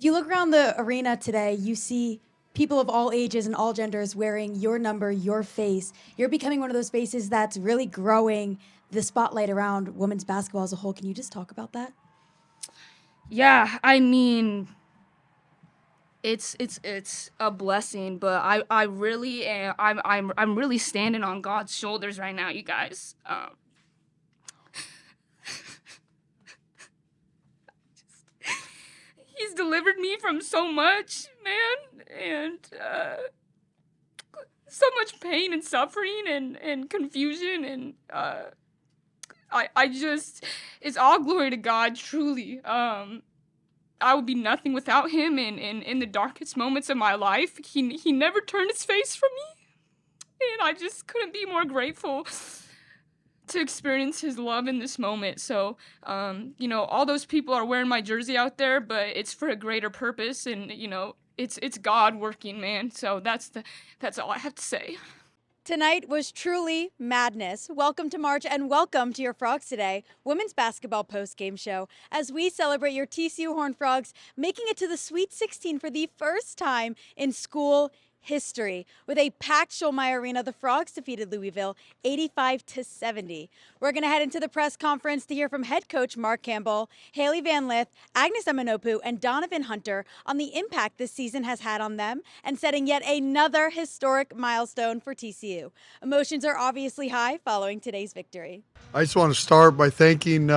You look around the arena today, you see people of all ages and all genders wearing your number, your face. You're becoming one of those faces that's really growing the spotlight around women's basketball as a whole. Can you just talk about that? Yeah, I mean, it's a blessing, but I really am, I'm really standing on God's shoulders right now, you guys. He's delivered me from so much, man, and so much pain and suffering and confusion, and I just, it's all glory to God, truly. I would be nothing without him, and in the darkest moments of my life, he never turned his face from me, and I just couldn't be more grateful to experience his love in this moment. So, all those people are wearing my jersey out there, but it's for a greater purpose, and it's God working, man. So that's all I have to say. Tonight was truly madness. Welcome to March and welcome to your Frogs Today women's basketball post-game show as we celebrate your TCU Horned Frogs making it to the Sweet 16 for the first time in school history. With a packed Schulmeyer Arena, the Frogs defeated Louisville 85-70. We're going to head into the press conference to hear from head coach Mark Campbell, Hailey Van Lith, Agnes Emma-Nnopu, and Donovyn Hunter on the impact this season has had on them and setting yet another historic milestone for TCU. Emotions are obviously high following today's victory. I just want to start by thanking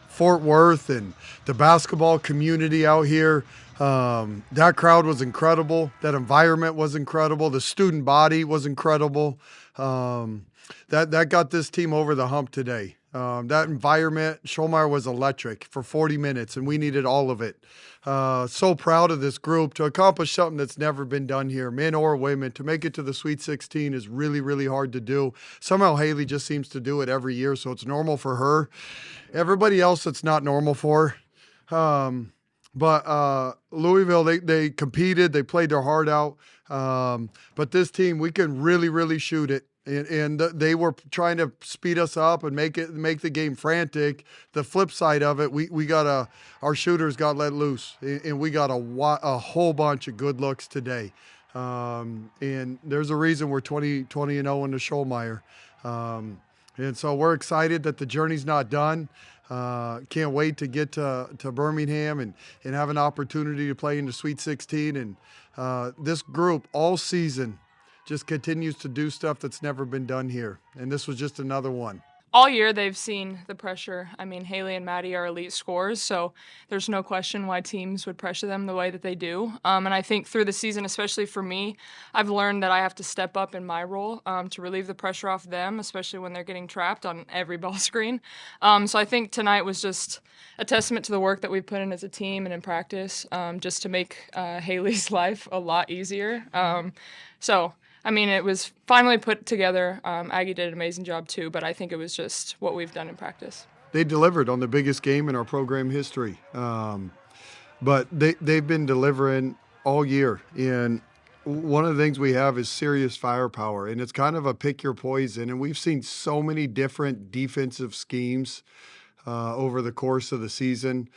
Fort Worth and the basketball community out here. That crowd was incredible. That environment was incredible. The student body was incredible. That got this team over the hump today. That environment, Schulmeyer was electric for 40 minutes, and we needed all of it. So proud of this group to accomplish something that's never been done here, men or women. To make it to the Sweet 16 is really, really hard to do. Somehow Hailey just seems to do it every year, so it's normal for her. Everybody else, it's not normal for. But Louisville, they competed. They played their heart out. But this team, we can really, really shoot it. And they were trying to speed us up and make the game frantic. The flip side of it, our shooters got let loose, and we got a whole bunch of good looks today. And there's a reason we're 20-0 in the Schulmeyer. And so we're excited that the journey's not done. Can't wait to get to Birmingham and have an opportunity to play in the Sweet 16. And this group all season just continues to do stuff that's never been done here. And this was just another one. All year they've seen the pressure. I mean, Hailey and Maddie are elite scorers, so there's no question why teams would pressure them the way that they do. And I think through the season, especially for me, I've learned that I have to step up in my role to relieve the pressure off them, especially when they're getting trapped on every ball screen. So I think tonight was just a testament to the work that we've put in as a team and in practice, just to make Hailey's life a lot easier. I mean, it was finally put together. Aggie did an amazing job too, but I think it was just what we've done in practice. They delivered on the biggest game in our program history. But they've been delivering all year. And one of the things we have is serious firepower, and it's kind of a pick your poison. And we've seen so many different defensive schemes over the course of the season.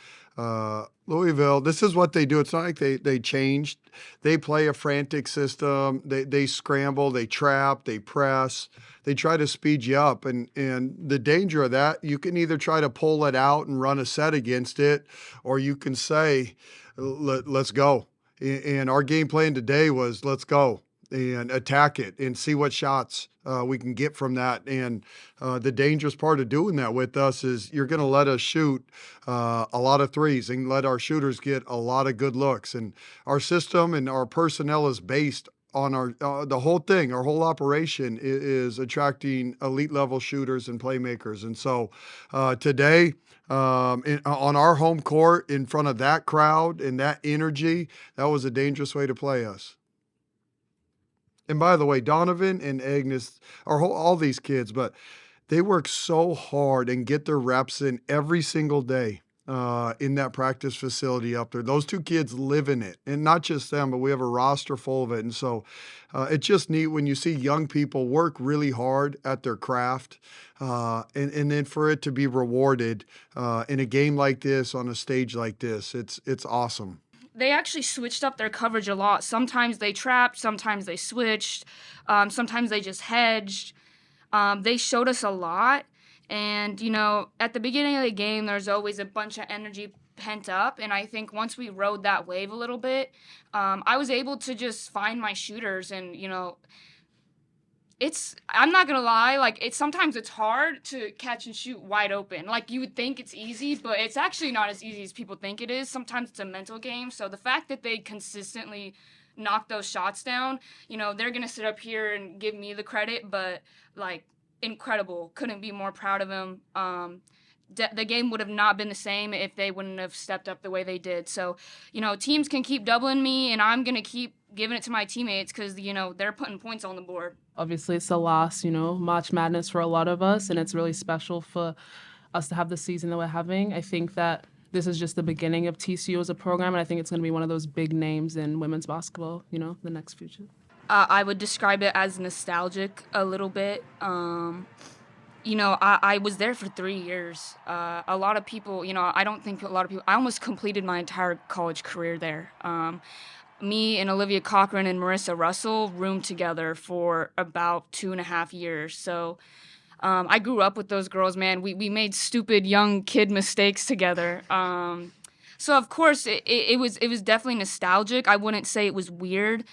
Louisville, this is what they do. It's not like they changed. They play a frantic system. They scramble, they trap, they press. They try to speed you up. And the danger of that, you can either try to pull it out and run a set against it, or you can say, let's go. And our game plan today was let's go and attack it and see what shots we can get from that. And the dangerous part of doing that with us is you're going to let us shoot a lot of threes and let our shooters get a lot of good looks. And our system and our personnel is based on the whole thing. Our whole operation is attracting elite level shooters and playmakers. And so today, on our home court in front of that crowd and that energy, that was a dangerous way to play us. And by the way, Donovyn and Agnes are all these kids, but they work so hard and get their reps in every single day in that practice facility up there. Those two kids live in it, and not just them, but we have a roster full of it. And so it's just neat when you see young people work really hard at their craft, and then for it to be rewarded in a game like this, on a stage like this, it's awesome. they actually switched up their coverage a lot. Sometimes they trapped, sometimes they switched, sometimes they just hedged. They showed us a lot. And, you know, at the beginning of the game, there's always a bunch of energy pent up. And I think once we rode that wave a little bit, I was able to just find my shooters. And, you know, I'm not going to lie, like, sometimes it's hard to catch and shoot wide open. Like, you would think it's easy, but it's actually not as easy as people think it is. Sometimes it's a mental game. So the fact that they consistently knock those shots down, you know, they're going to sit up here and give me the credit, but, like, incredible. Couldn't be more proud of him. The game would have not been the same if they wouldn't have stepped up the way they did. So, you know, teams can keep doubling me, and I'm going to keep giving it to my teammates because, you know, they're putting points on the board. Obviously, it's the last, March Madness for a lot of us, and it's really special for us to have the season that we're having. I think that this is just the beginning of TCU as a program, and I think it's going to be one of those big names in women's basketball, the next future. I would describe it as nostalgic a little bit. I was there for 3 years. A lot of people, I don't think a lot of people, I almost completed my entire college career there. Me and Olivia Cochran and Marissa Russell roomed together for about 2.5 years. So I grew up with those girls, man. We made stupid young kid mistakes together. So of course it was definitely nostalgic. I wouldn't say it was weird.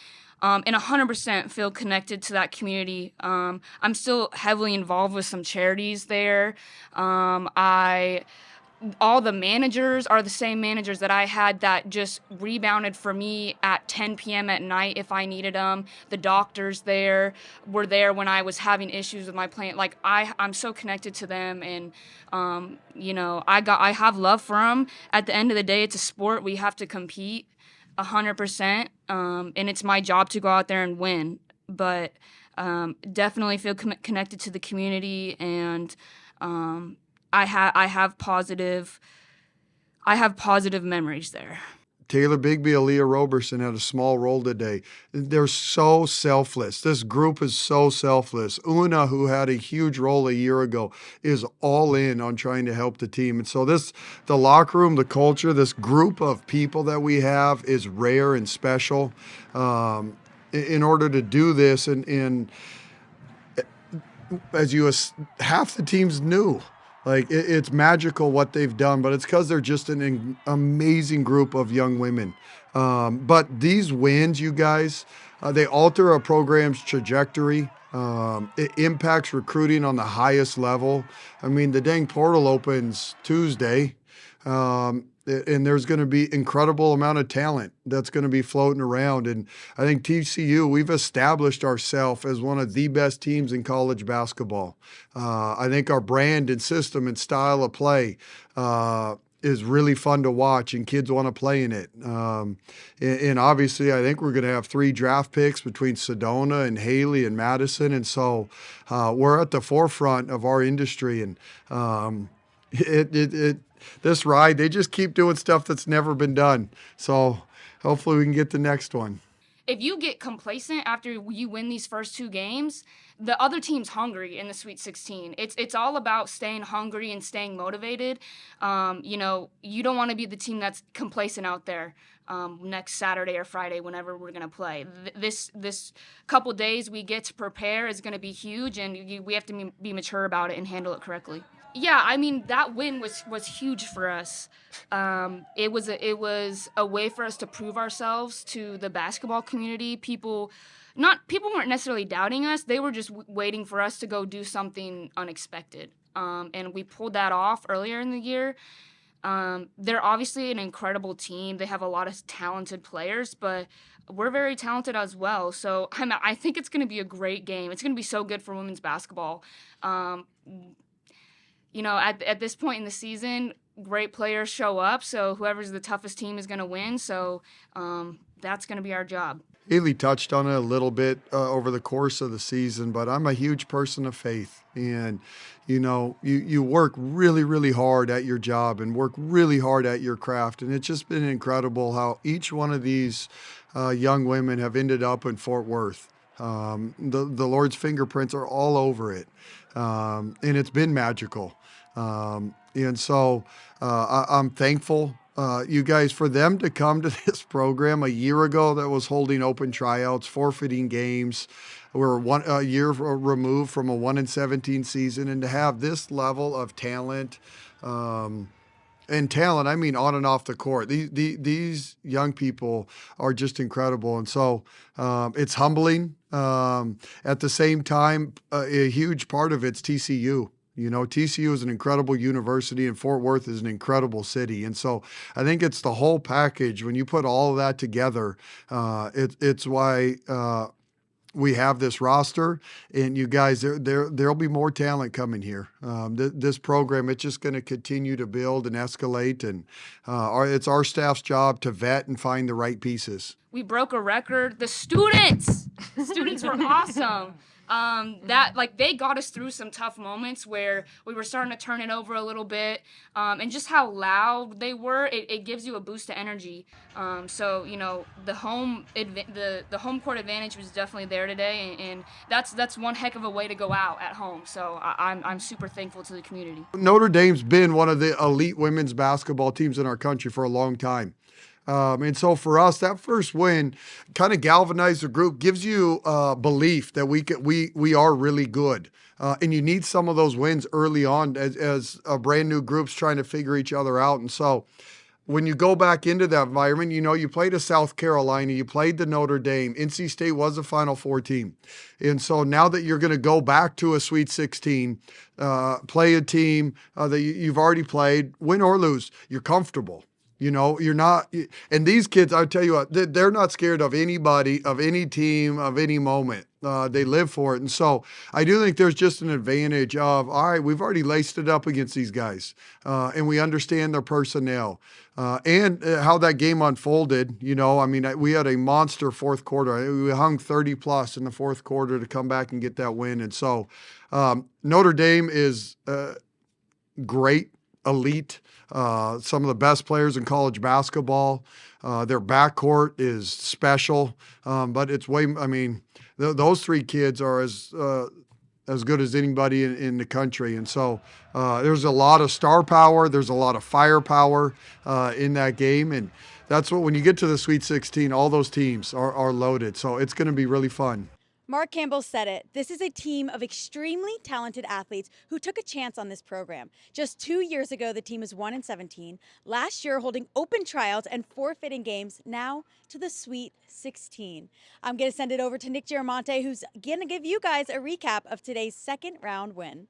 And 100% feel connected to that community. I'm still heavily involved with some charities there. All the managers are the same managers that I had that just rebounded for me at 10 p.m. at night if I needed them. The doctors there were there when I was having issues with my plant. Like, I'm so connected to them, and I have love for them. At the end of the day, it's a sport. We have to compete 100%, and it's my job to go out there and win. But definitely feel connected to the community, and I have positive memories there. Taylor Bigby, Aaliyah Roberson had a small role today. They're so selfless. This group is so selfless. Una, who had a huge role a year ago, is all in on trying to help the team. And so the locker room, the culture, this group of people that we have is rare and special. In order to do this, and half the team's new. Like, it's magical what they've done, but it's because they're just an amazing group of young women. But these wins, you guys, they alter a program's trajectory. It impacts recruiting on the highest level. I mean, the dang portal opens Tuesday, and there's going to be incredible amount of talent that's going to be floating around. And I think TCU, we've established ourselves as one of the best teams in college basketball. I think our brand and system and style of play is really fun to watch, and kids want to play in it. And obviously, I think we're going to have 3 draft picks between Sedona and Hailey and Madison. And so we're at the forefront of our industry. And this ride, they just keep doing stuff that's never been done. So hopefully we can get the next one. If you get complacent after you win these first 2 games, the other team's hungry in the Sweet 16. It's all about staying hungry and staying motivated. You don't want to be the team that's complacent out there next Saturday or Friday, whenever we're going to play. This couple days we get to prepare is going to be huge, and we have to be mature about it and handle it correctly. Yeah, I mean, that win was huge for us. It was a way for us to prove ourselves to the basketball community. People weren't necessarily doubting us. They were just waiting for us to go do something unexpected. And we pulled that off earlier in the year. They're obviously an incredible team. They have a lot of talented players, but we're very talented as well. So I think it's going to be a great game. It's going to be so good for women's basketball. At this point in the season, great players show up, so whoever's the toughest team is going to win. So that's going to be our job. Hailey touched on it a little bit over the course of the season, but I'm a huge person of faith. And, you work really, really hard at your job and work really hard at your craft. And it's just been incredible how each one of these young women have ended up in Fort Worth. The Lord's fingerprints are all over it. And it's been magical. And so I'm thankful you guys, for them to come to this program a year ago that was holding open tryouts, forfeiting games, we're a year removed from a 1-17 season, and to have this level of talent, and talent, I mean on and off the court. These young people are just incredible. And so it's humbling. At the same time, a huge part of it's TCU. You know, TCU is an incredible university and Fort Worth is an incredible city. And so I think it's the whole package. When you put all of that together, it's why we have this roster, and you guys, there'll be more talent coming here. This program, it's just going to continue to build and escalate, and it's our staff's job to vet and find the right pieces. We broke a record. The students were awesome. They got us through some tough moments where we were starting to turn it over a little bit, and just how loud they were, it gives you a boost to energy. So you know, the home court advantage was definitely there today, and that's one heck of a way to go out at home. So I'm super thankful to the community. Notre Dame's been one of the elite women's basketball teams in our country for a long time. And so for us, that first win kind of galvanized the group, gives you belief that we are really good. And you need some of those wins early on as a brand new group's trying to figure each other out. And so when you go back into that environment, you know, you played a South Carolina, you played the Notre Dame, NC State was a Final Four team. And so now that you're going to go back to a Sweet 16, play a team that you've already played, win or lose, you're comfortable. You know, you're not, and these kids, I'll tell you what, they're not scared of anybody, of any team, of any moment. They live for it. And so I do think there's just an advantage of, all right, we've already laced it up against these guys, and we understand their personnel. And how that game unfolded, you know, I mean, we had a monster fourth quarter. We hung 30 plus in the fourth quarter to come back and get that win. And so Notre Dame is great, elite. Some of the best players in college basketball. Their backcourt is special, but it's those three kids are as good as anybody in the country. And so there's a lot of star power. There's a lot of firepower in that game. And that's what, when you get to the Sweet 16, all those teams are loaded. So it's going to be really fun. Mark Campbell said it. This is a team of extremely talented athletes who took a chance on this program. Just 2 years ago, the team was 1-17. Last year, holding open tryouts and forfeiting games, now to the Sweet 16. I'm going to send it over to Nick Girimonte, who's going to give you guys a recap of today's second round win.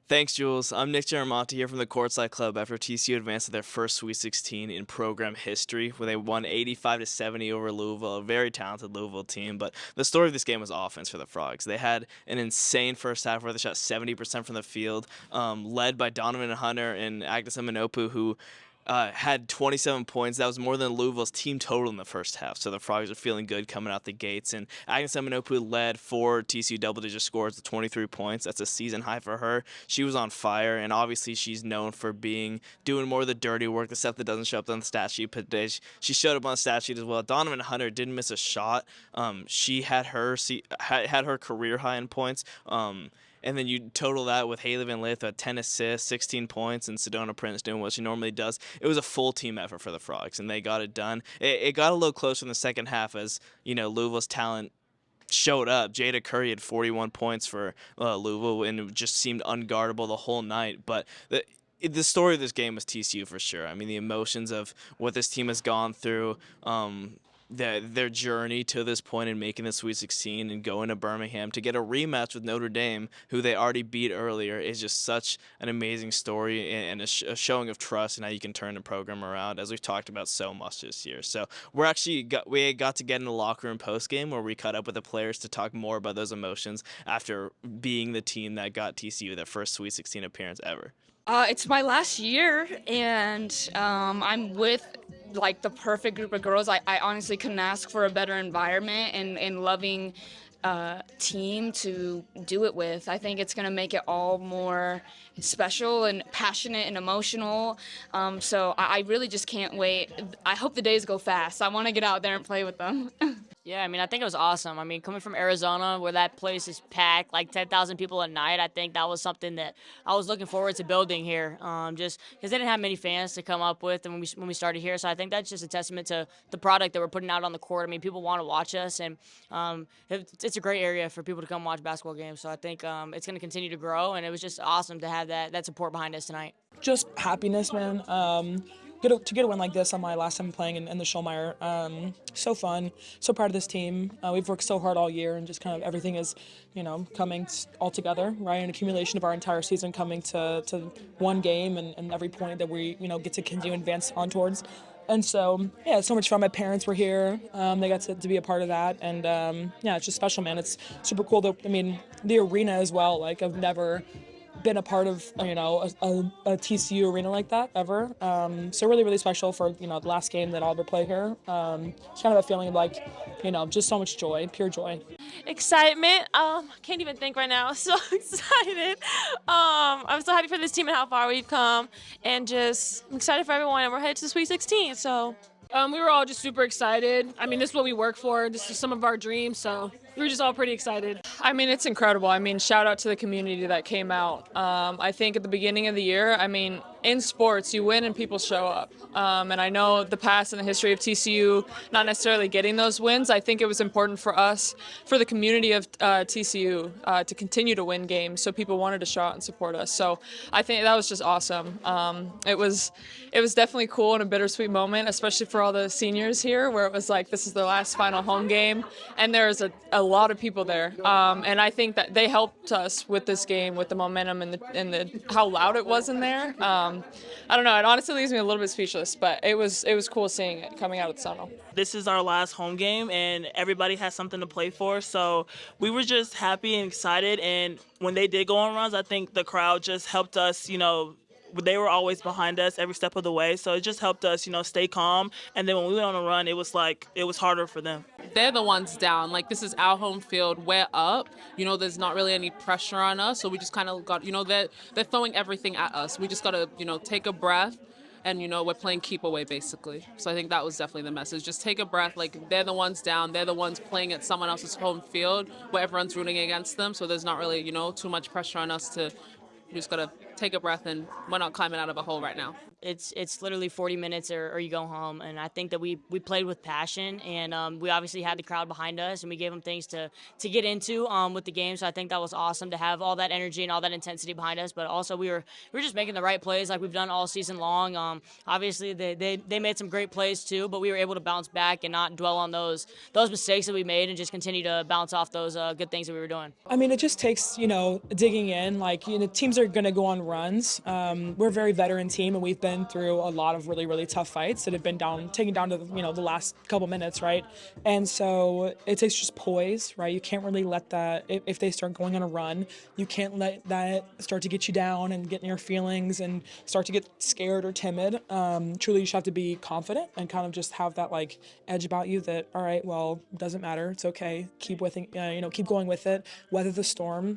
Thanks, Jules. I'm Nick Girimonte here from the Courtside Club after TCU advanced to their first Sweet 16 in program history, where they won 85-70 over Louisville, a very talented Louisville team. But the story of this game was offense for the Frogs. They had an insane first half where they shot 70% from the field, led by Donovyn Hunter and Agnes Emma-Nnopu, who had 27 points. That was more than Louisville's team total in the first half. So the Frogs are feeling good coming out the gates. And Agnes Emma-Nnopu led 4 TCU double-digit scores with 23 points. That's a season high for her. She was on fire, and obviously she's known for doing more of the dirty work, the stuff that doesn't show up on the stat sheet. But she showed up on the stat sheet as well. Donovyn Hunter didn't miss a shot. She had her career high in points. And then you total that with Hailey Van Lith at 10 assists, 16 points, and Sedona Prince doing what she normally does. It was a full team effort for the Frogs, and they got it done. It got a little closer in the second half as, you know, Louisville's talent showed up. Jada Curry had 41 points for Louisville, and it just seemed unguardable the whole night. But the story of this game was TCU for sure. I mean, the emotions of what this team has gone through, their journey to this point in making the Sweet 16 and going to Birmingham to get a rematch with Notre Dame, who they already beat earlier, is just such an amazing story and a showing of trust and how you can turn the program around, as we've talked about so much this year. So we got to get in the locker room post-game where we caught up with the players to talk more about those emotions after being the team that got TCU their first Sweet 16 appearance ever. It's my last year, and I'm with like the perfect group of girls. I honestly couldn't ask for a better environment and loving team to do it with. I think it's going to make it all more special and passionate and emotional. So I really just can't wait. I hope the days go fast. I want to get out there and play with them. Yeah, I mean, I think it was awesome. I mean, coming from Arizona where that place is packed, like 10,000 people a night, I think that was something that I was looking forward to building here. Just because they didn't have many fans to come up with, and when we started here, so I think that's just a testament to the product that we're putting out on the court. I mean, people want to watch us, and it's a great area for people to come watch basketball games. So I think it's going to continue to grow, and it was just awesome to have that support behind us tonight. Just happiness, man. To get a win like this on my last time playing in the Schulmeyer, so fun, so proud of this team. We've worked so hard all year, and just kind of everything is, coming all together, right? An accumulation of our entire season coming to one game and every point that we, get to continue and advance on towards. And so, yeah, it's so much fun. My parents were here. They got to be a part of that. And, yeah, it's just special, man. It's super cool. The arena as well. Like, I've never been a part of, a TCU arena like that ever. So really, really special for, the last game that I'll ever play here. It's kind of a feeling of like, just so much joy, pure joy. Excitement. Can't even think right now. So excited. I'm so happy for this team and how far we've come, and just excited for everyone. And we're headed to the Sweet 16. So we were all just super excited. I mean, this is what we work for. This is some of our dreams. So we were just all pretty excited. I mean, it's incredible. I mean, shout out to the community that came out. I think at the beginning of the year, I mean, in sports, you win and people show up. And I know the past and the history of TCU not necessarily getting those wins. I think it was important for us, for the community of TCU, to continue to win games, so people wanted to show out and support us. So I think that was just awesome. It was definitely cool and a bittersweet moment, especially for all the seniors here, where it was like this is their last final home game, and there was a lot of people there. And I think that they helped us with this game, with the momentum and the how loud it was in there. I don't know. It honestly leaves me a little bit speechless, but it was cool seeing it coming out of the tunnel. This is our last home game, and everybody has something to play for. So we were just happy and excited. And when they did go on runs, I think the crowd just helped us, they were always behind us every step of the way. So it just helped us, stay calm. And then when we went on a run, it was harder for them. They're the ones down. Like, this is our home field. We're up. There's not really any pressure on us. So we just kind of got, they're throwing everything at us. We just got to, take a breath. And, we're playing keep away, basically. So I think that was definitely the message. Just take a breath. Like, they're the ones down. They're the ones playing at someone else's home field where everyone's rooting against them. So there's not really, too much pressure on us to – we just got to take a breath, and we're not climbing out of a hole right now. It's literally 40 minutes or you go home, and I think that we played with passion, and we obviously had the crowd behind us, and we gave them things to get into with the game. So I think that was awesome to have all that energy and all that intensity behind us. But also we were just making the right plays like we've done all season long. Obviously they made some great plays too, but we were able to bounce back and not dwell on those mistakes that we made, and just continue to bounce off those good things that we were doing. I mean, it just takes digging in. Like, teams are going to go on runs. We're a very veteran team, and we've been through a lot of really, really tough fights that have been taken down to the last couple minutes, right? And so it takes just poise, right? You can't really let that, if they start going on a run, you can't let that start to get you down and get in your feelings and start to get scared or timid. Truly, you should have to be confident and kind of just have that like edge about you that, all right, well, doesn't matter, it's okay, keep keep going with it, weather the storm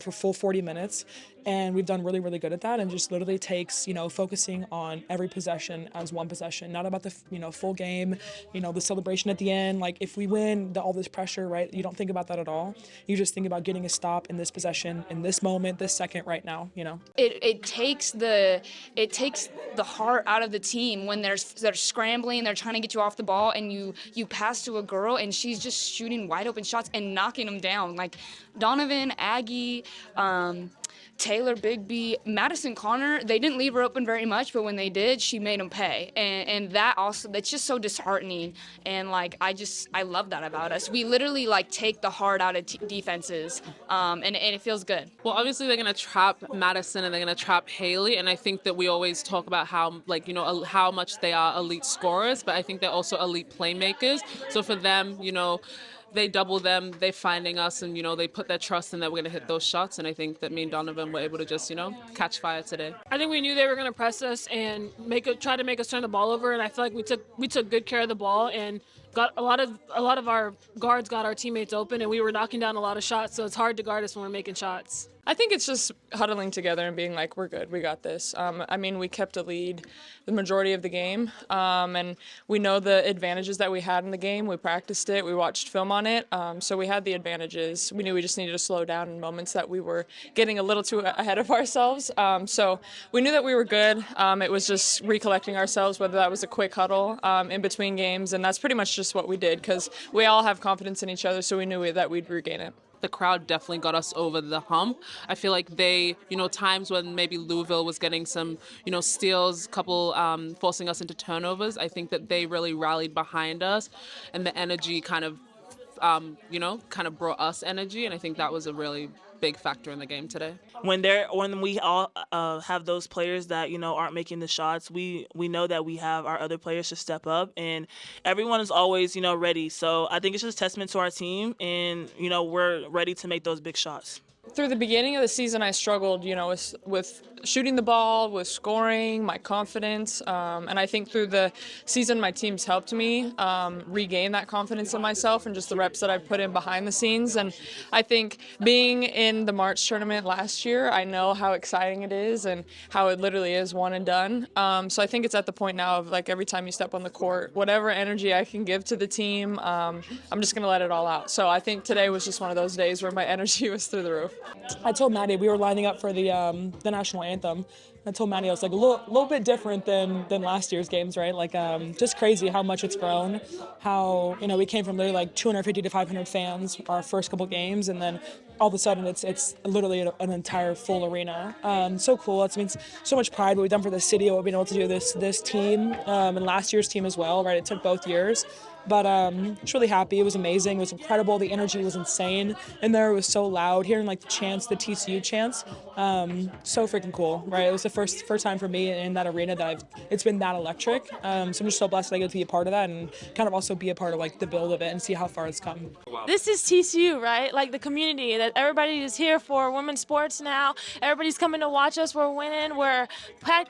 for full 40 minutes. And we've done really, really good at that, and just literally takes, focusing on every possession as one possession, not about the, full game, the celebration at the end. Like, if we win, all this pressure, right? You don't think about that at all. You just think about getting a stop in this possession, in this moment, this second, right now, It takes the heart out of the team when they're scrambling, they're trying to get you off the ball, and you pass to a girl, and she's just shooting wide open shots and knocking them down. Like Donovan, Aggie, Taylor, Bigby, Madison Connor, they didn't leave her open very much, but when they did, she made them pay. And that's just so disheartening. And like, I love that about us. We literally like take the heart out of defenses, and it feels good. Well, obviously they're going to trap Madison and they're going to trap Hailey. And I think that we always talk about how, how much they are elite scorers, but I think they're also elite playmakers. So for them, they double them, they're finding us, and, they put their trust in that we're going to hit those shots. And I think that me and Donovan were able to just, catch fire today. I think we knew they were going to press us and try to make us turn the ball over, and I feel like we took good care of the ball, and got a lot of our guards got our teammates open, and we were knocking down a lot of shots. So it's hard to guard us when we're making shots. I think it's just huddling together and being like, we're good, we got this. We kept a lead the majority of the game, and we know the advantages that we had in the game. We practiced it, we watched film on it, so we had the advantages. We knew we just needed to slow down in moments that we were getting a little too ahead of ourselves. So we knew that we were good. It was just recollecting ourselves, whether that was a quick huddle in between games, and that's pretty much just what we did because we all have confidence in each other, so we knew that we'd regain it. The crowd definitely got us over the hump. I feel like they, times when maybe Louisville was getting some, steals, couple forcing us into turnovers, I think that they really rallied behind us, and the energy kind of brought us energy, and I think that was a really big factor in the game today. When we all have those players that aren't making the shots, we know that we have our other players to step up, and everyone is always ready. So I think it's just a testament to our team, and we're ready to make those big shots. Through the beginning of the season, I struggled, with shooting the ball, with scoring, my confidence, and I think through the season, my team's helped me regain that confidence in myself and just the reps that I put in behind the scenes. And I think being in the March tournament last year, I know how exciting it is and how it literally is one and done. So I think it's at the point now of like every time you step on the court, whatever energy I can give to the team, I'm just going to let it all out. So I think today was just one of those days where my energy was through the roof. I told Maddie we were lining up for the national anthem. I told Maddie I was like a little bit different than last year's games, right? Like just crazy how much it's grown. How we came from literally like 250 to 500 fans our first couple games, and then all of a sudden it's literally an entire full arena. So cool. It means so much pride what we've done for the city, what we've been able to do this team and last year's team as well, right? It took both years. But just really happy. It was amazing. It was incredible. The energy was insane. In there, it was so loud. Hearing like the chants, the TCU chants, so freaking cool, right? It was the first time for me in that arena that it's been that electric. So I'm just so blessed that I get to be a part of that and kind of also be a part of like the build of it and see how far it's come. This is TCU, right? Like the community that everybody is here for women's sports now. Everybody's coming to watch us. We're winning. We're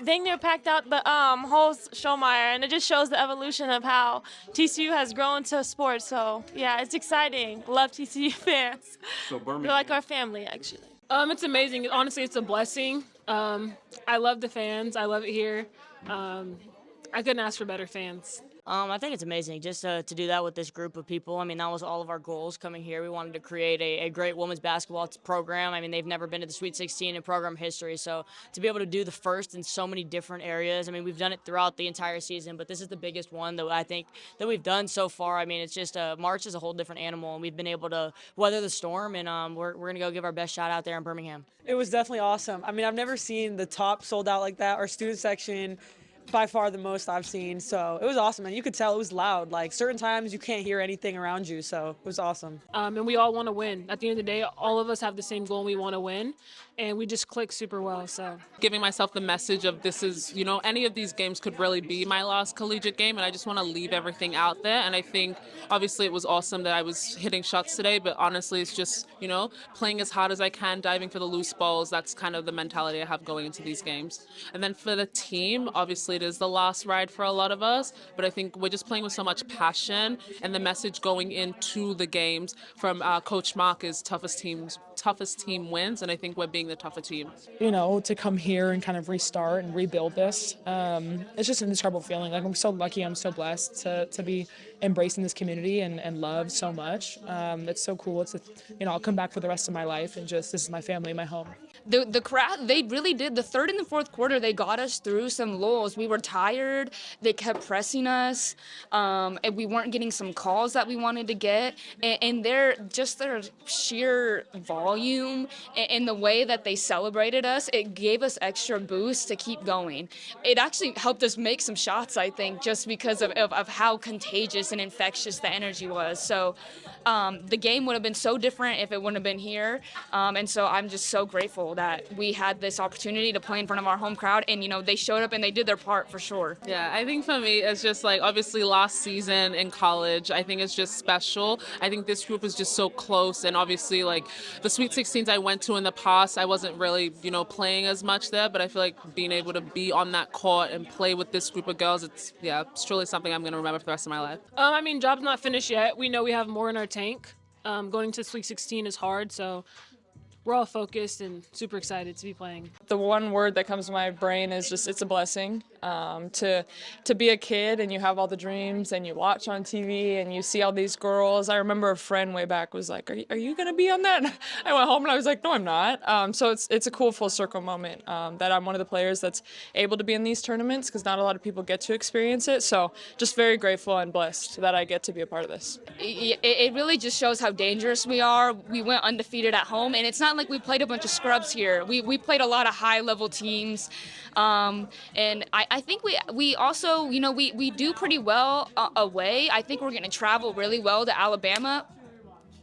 dang near packed out the whole Showmeyer, and it just shows the evolution of how TCU has grown to sports. So yeah, it's exciting. Love TCU fans. So Birmingham, they're like our family, actually. It's amazing. Honestly, it's a blessing. I love the fans. I love it here. I couldn't ask for better fans. I think it's amazing just to do that with this group of people. I mean, that was all of our goals coming here. We wanted to create a great women's basketball program. I mean, they've never been to the Sweet 16 in program history. So to be able to do the first in so many different areas, I mean, we've done it throughout the entire season, but this is the biggest one that I think that we've done so far. I mean, it's just March is a whole different animal, and we've been able to weather the storm, and we're going to go give our best shot out there in Birmingham. It was definitely awesome. I mean, I've never seen the top sold out like that. Our student section, by far the most I've seen. So it was awesome, and you could tell it was loud. Like certain times you can't hear anything around you, so it was awesome. And we all want to win. At the end of the day, all of us have the same goal. We want to win, and we just click super well. So Giving myself the message of this is, any of these games could really be my last collegiate game, and I just want to leave everything out there. And I think obviously it was awesome that I was hitting shots today, but honestly it's just, playing as hard as I can, diving for the loose balls. That's kind of the mentality I have going into these games. And then for the team, obviously it is the last ride for a lot of us, but I think we're just playing with so much passion, and the message going into the games from Coach Mark is toughest team wins, and I think we're being the tougher team. To come here and kind of restart and rebuild this, it's just an indescribable feeling. Like I'm so lucky, I'm so blessed to be embracing this community and loved so much. It's so cool. I'll come back for the rest of my life, and just this is my family, my home. The crowd, they really did. The third and the fourth quarter, they got us through some lulls. We were tired. They kept pressing us, and we weren't getting some calls that we wanted to get. And their sheer volume and the way that they celebrated us, it gave us extra boost to keep going. It actually helped us make some shots, I think, just because of how contagious and infectious the energy was. So the game would have been so different if it wouldn't have been here. And so I'm just so grateful that we had this opportunity to play in front of our home crowd, and they showed up and they did their part for sure. Yeah, I think for me, it's just like obviously last season in college, I think it's just special. I think this group is just so close, and obviously like the Sweet 16s I went to in the past, I wasn't really, playing as much there, but I feel like being able to be on that court and play with this group of girls, it's truly something I'm going to remember for the rest of my life. I mean, job's not finished yet. We know we have more in our tank. Going to Sweet 16 is hard, so we're all focused and super excited to be playing. The one word that comes to my brain is just it's a blessing. To be a kid and you have all the dreams and you watch on TV and you see all these girls. I remember a friend way back was like, are you going to be on that? I went home and I was like, no, I'm not. So it's a cool full circle moment that I'm one of the players that's able to be in these tournaments because not a lot of people get to experience it. So just very grateful and blessed that I get to be a part of this. It really just shows how dangerous we are. We went undefeated at home, and it's not like we played a bunch of scrubs here. We played a lot of high-level teams, and I think we also, we do pretty well away. I think we're going to travel really well to Alabama.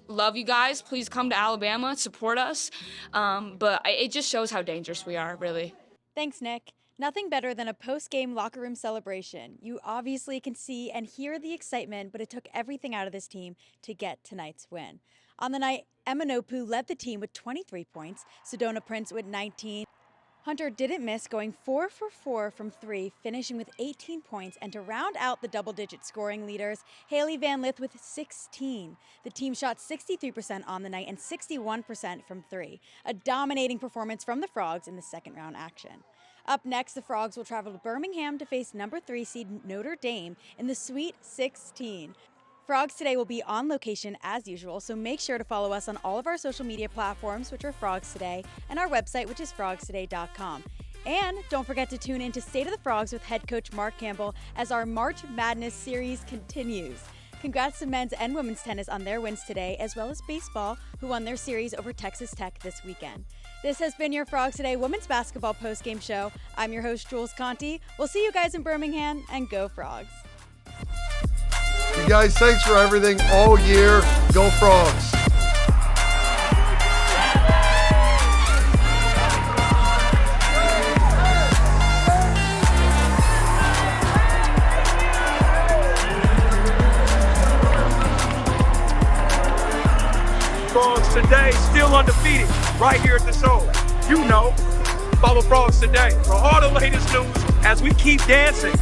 Love you guys. Please come to Alabama, support us. But it just shows how dangerous we are, really. Thanks, Nick. Nothing better than a post-game locker room celebration. You obviously can see and hear the excitement, but it took everything out of this team to get tonight's win. On the night, Emma-Nnopu led the team with 23 points, Sedona Prince with 19. Hunter didn't miss, going 4 for 4 from 3, finishing with 18 points, and to round out the double-digit scoring leaders, Hailey Van Lith with 16. The team shot 63% on the night and 61% from 3, a dominating performance from the Frogs in the second-round action. Up next, the Frogs will travel to Birmingham to face number 3 seed Notre Dame in the Sweet 16. Frogs Today will be on location as usual, so make sure to follow us on all of our social media platforms, which are Frogs Today, and our website, which is frogstoday.com. And don't forget to tune in to State of the Frogs with head coach Mark Campbell as our March Madness series continues. Congrats to men's and women's tennis on their wins today, as well as baseball, who won their series over Texas Tech this weekend. This has been your Frogs Today women's basketball postgame show. I'm your host, Jules Conte. We'll see you guys in Birmingham, and go Frogs. You guys, thanks for everything all year. Go Frogs. Frogs Today, still undefeated, right here at the show. Follow Frogs Today for all the latest news as we keep dancing.